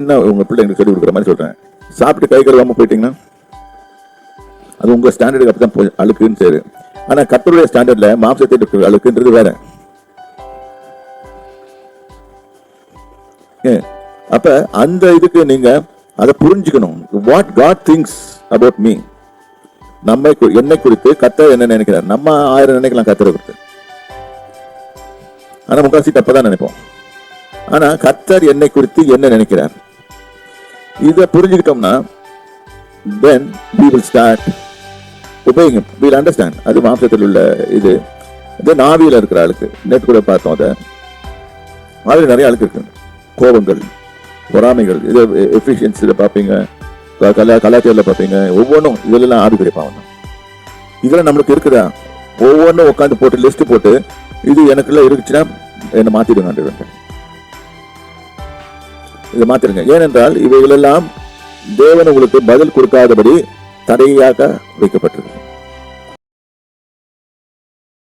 என்ன உங்க பிள்ளைங்களுக்கு சொல்லி கொடுக்குற மாதிரி சொல்றேன். சாப்பிட்டு கை கழுவாம போயிட்டீங்கன்னா அது உங்க ஸ்டாண்டர்டுக்கு அப்பதான் அழுக்குன்னு சரி. ஆனா கர்த்தருடைய ஸ்டாண்டர்ட்ல மாம்சத்தை அழுக்குன்றது வேற. அப்ப அந்த இதுக்கு நீங்க அதை புரிஞ்சுக்கணும். What God thinks about me, என்னை குறித்து கர்த்தர் என்ன நினைக்கிறார். நம்ம 1000 நினைக்கலாம் கர்த்தரை குறித்து, ஆனா முக்காசி தப்பதான் நினைப்போம். ஆனா கர்த்தர் என்னை குறித்து என்ன நினைக்கிறார், இதை புரிஞ்சுக்கிட்டோம்னா then we will start obeying him. We'll understand. அது மாம்சத்தில் உள்ள இது. தென் ஆவியில இருக்கிற ஆளுக்கு நேற்று கூட பார்த்தோம். அதை ஆவியில் நிறைய ஆளுக்கு இருக்கு. கோபங்கள், பொறாமைகள், இது எஃபிஷியன்சியில் பார்ப்பீங்க, கலாச்சாரத்தில் பார்ப்பீங்க. ஒவ்வொன்றும் இதெல்லாம் ஆவிக்குரிய பாவம் தான். இதெல்லாம் நம்மளுக்கு இருக்குதா? ஒவ்வொன்றும் உட்காந்து போட்டு லிஸ்ட் போட்டு இது எனக்குள்ள இருக்குச்சுன்னா என்னை மாத்திடுங்க, இதை மாத்திருங்க. ஏனென்றால் இவைகளெல்லாம் தேவன் உங்களுக்கு பதில் கொடுக்காதபடி தடையாக வைக்கப்பட்டிருக்கு.